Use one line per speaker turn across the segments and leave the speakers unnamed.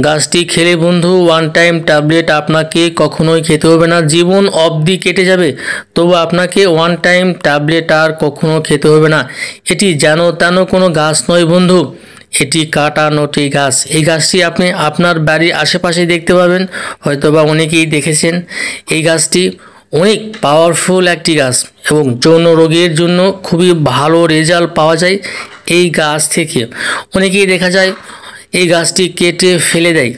গাছটি খেলে বন্ধু ওয়ান টাইম ট্যাবলেট আপনাকে কখনোই খেতে হবে না, জীবন অবধি কেটে যাবে, তবু আপনাকে ওয়ান টাইম ট্যাবলেট আর কখনো খেতে হবে না। এটি যেন তেন কোনো গাছ নয় বন্ধু, এটি কাটা নটি গাছ। এই গাছটি আপনি আপনার বাড়ির আশেপাশে দেখতে পাবেন, হয়তোবা অনেকেই দেখেছেন। এই গাছটি অনেক পাওয়ারফুল একটি গাছ এবং যৌন রোগের জন্য খুবই ভালো রেজাল্ট পাওয়া যায় এই গাছ থেকে। অনেকেই দেখা যায় এই গাছটি কেটে ফেলে দেয়,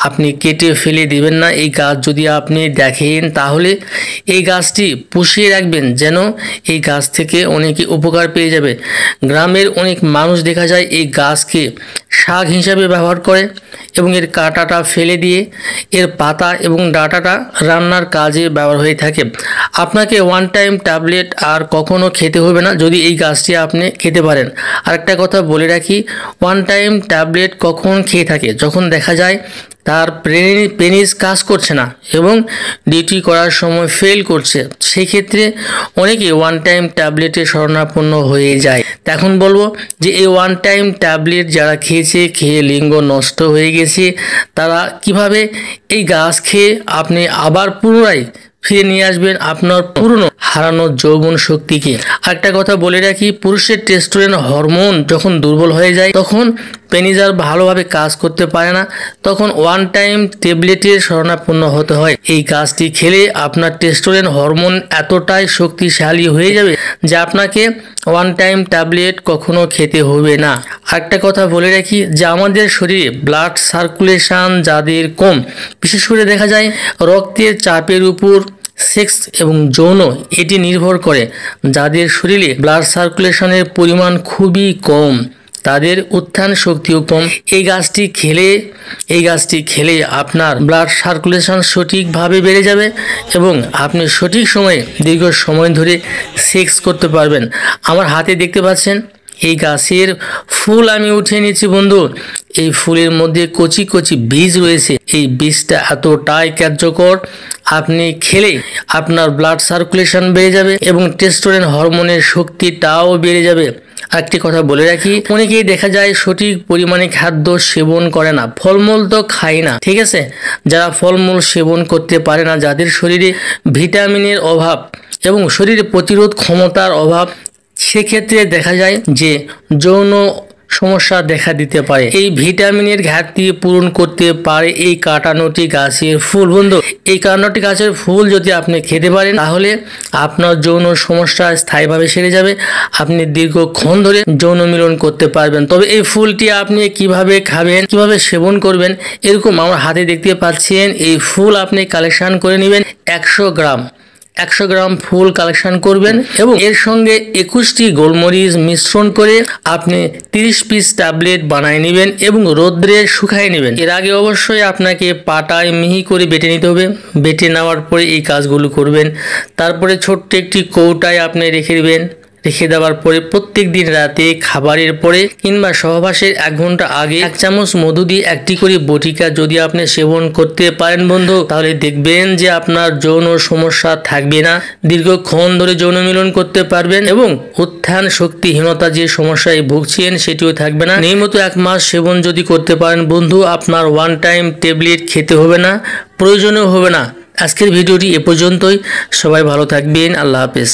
আপনি কেটে ফেলে দিবেন না। এই গাছ যদি আপনি দেখেন তাহলে এই গাছটি পুষিয়ে রাখবেন, যেন এই গাছ থেকে অনেকে উপকার পেয়ে যাবে। গ্রামের অনেক মানুষ দেখা যায় এই গাছকে শাক হিসাবে ব্যবহার করে এবং এর কাঁটাটা ফেলে দিয়ে এর পাতা এবং ডাঁটাটা রান্নার কাজে ব্যবহার হয়ে থাকে। আপনাকে ওয়ান টাইম ট্যাবলেট আর কখনো খেতে হবে না যদি এই গাছটি আপনি খেতে পারেন। আরেকটা কথা বলে রাখি, ওয়ান টাইম ট্যাবলেট কখন খেয়ে থাকে যখন দেখা যায় তার পেনিস কাজ করছে না এবং ডিউটি করার সময় ফেল করছে, সেই ক্ষেত্রে অনেকে ওয়ান টাইম ট্যাবলেটের শরণাপন্ন হয়ে যায়। এখন বলবো যে এই ওয়ান টাইম ট্যাবলেট যারা খেয়ে লিঙ্গ নষ্ট হয়ে গেছে তারা কিভাবে এই গাছ খেয়ে আপনি আবার পুনরায় ফিরে নিয়ে আসবেন আপনার পুরনো হারানো যৌবন শক্তিকে। একটা কথা বলে রাখি, পুরুষের টেস্টোস্টেরন হরমোন যখন দুর্বল হয়ে যায় তখন পেনিস আর ভালোভাবে কাজ করতে পারে না, তখন ওয়ান টাইম ট্যাবলেটের শরণাপন্ন হতে হয়। এই গাছটি খেলে আপনার টেস্টোস্টেরন হরমোন এতটাই শক্তিশালী হয়ে যাবে যে আপনাকে ওয়ান টাইম ট্যাবলেট কখনো খেতে হবে না। একটা কথা বলে রাখি যে আমাদের শরীরে ব্লাড সার্কুলেশন যাদের কম, বিশেষ করে দেখা যায় রক্তের চাপের উপর সেক্স এবং যৌন এটি নির্ভর করে, যাদের শরীরে ব্লাড সার্কুলেশনের পরিমাণ খুবই কম, তাদের উত্থান শক্তিও কম। এই গাছটি খেলে আপনার ব্লাড সার্কুলেশন সঠিকভাবে বেড়ে যাবে এবং আপনি সঠিক সময়ে দীর্ঘ সময় ধরে সেক্স করতে পারবেন। আমার হাতে দেখতে পাচ্ছেন এই গাছের ফুল আমি উঠিয়ে নিচ্ছি বন্ধু। এই ফুলের মধ্যে কচি কচি বীজ রয়েছে, এই বীজটা এতটাই কার্যকর, আপনি খেলে আপনার ব্লাড সার্কুলেশন বেড়ে যাবে এবং টেস্টোস্টেরন হরমোনের শক্তিটাও বেড়ে যাবে। একটি কথা বলে রাখি, অনেকেই দেখা যায় সঠিক পরিমাণে খাদ্য সেবন করে না, ফলমূল তো খায় না, ঠিক আছে। যারা ফলমূল সেবন করতে পারে না, যাদের শরীরে ভিটামিনের অভাব এবং শরীরে প্রতিরোধ ক্ষমতার অভাব, সেক্ষেত্রে দেখা যায় যে যৌন সমস্যা দেখা দিতে পারে। এই ভিটামিনের ঘাটতি পূরণ করতে পারে এই কাটানোটি গাছের ফুল বন্ধু। এই কাটানোটি গাছের ফুল যদি আপনি খেতে পারেন তাহলে আপনার যৌন সমস্যা স্থায়ীভাবে সেরে যাবে, আপনি দীর্ঘক্ষণ ধরে যৌন মিলন করতে পারবেন। তবে এই ফুলটি আপনি কিভাবে খাবেন, কিভাবে সেবন করবেন, এরকম আমার হাতে দেখতে পাচ্ছেন এই ফুল আপনি কালেকশন করে নেবেন। 100 গ্রাম ফুল কালেকশন করবেন এবং এর সঙ্গে 21টি গোলমরিচ মিশ্রণ করে আপনি 30 পিস ট্যাবলেট বানিয়ে নেবেন এবং রোদ্রে শুকায় নেবেন। এর আগে অবশ্যই আপনাকে পাটায় মিহি করে বেটে নিতে হবে। বেটে নেওয়ার পরে এই কাজগুলো করবেন। তারপরে ছোট্ট একটি কৌটায় আপনি রেখে দেবেন। রেখে দেওয়ার পরে প্রত্যেক দিন রাতে খাবারের পরে কিংবা সহবাসের 1 ঘন্টা আগে 1 চামচ মধু দিয়ে একটি করে বটিকা যদি আপনি সেবন করতে পারেন বন্ধু, তাহলে দেখবেন যে আপনার যৌন সমস্যা থাকবে না, দীর্ঘক্ষণ ধরে যৌন মিলন করতে পারবেন এবং উত্থান শক্তিহীনতা যে সমস্যায় ভুগছেন সেটিও থাকবে না। নিয়মিত 1 মাস সেবন যদি করতে পারেন বন্ধু, আপনার ওয়ান টাইম ট্যাবলেট খেতে হবে না, প্রয়োজনও হবে না। আজকের ভিডিওটি এ পর্যন্তই। সবাই ভালো থাকবেন। আল্লাহ হাফেজ।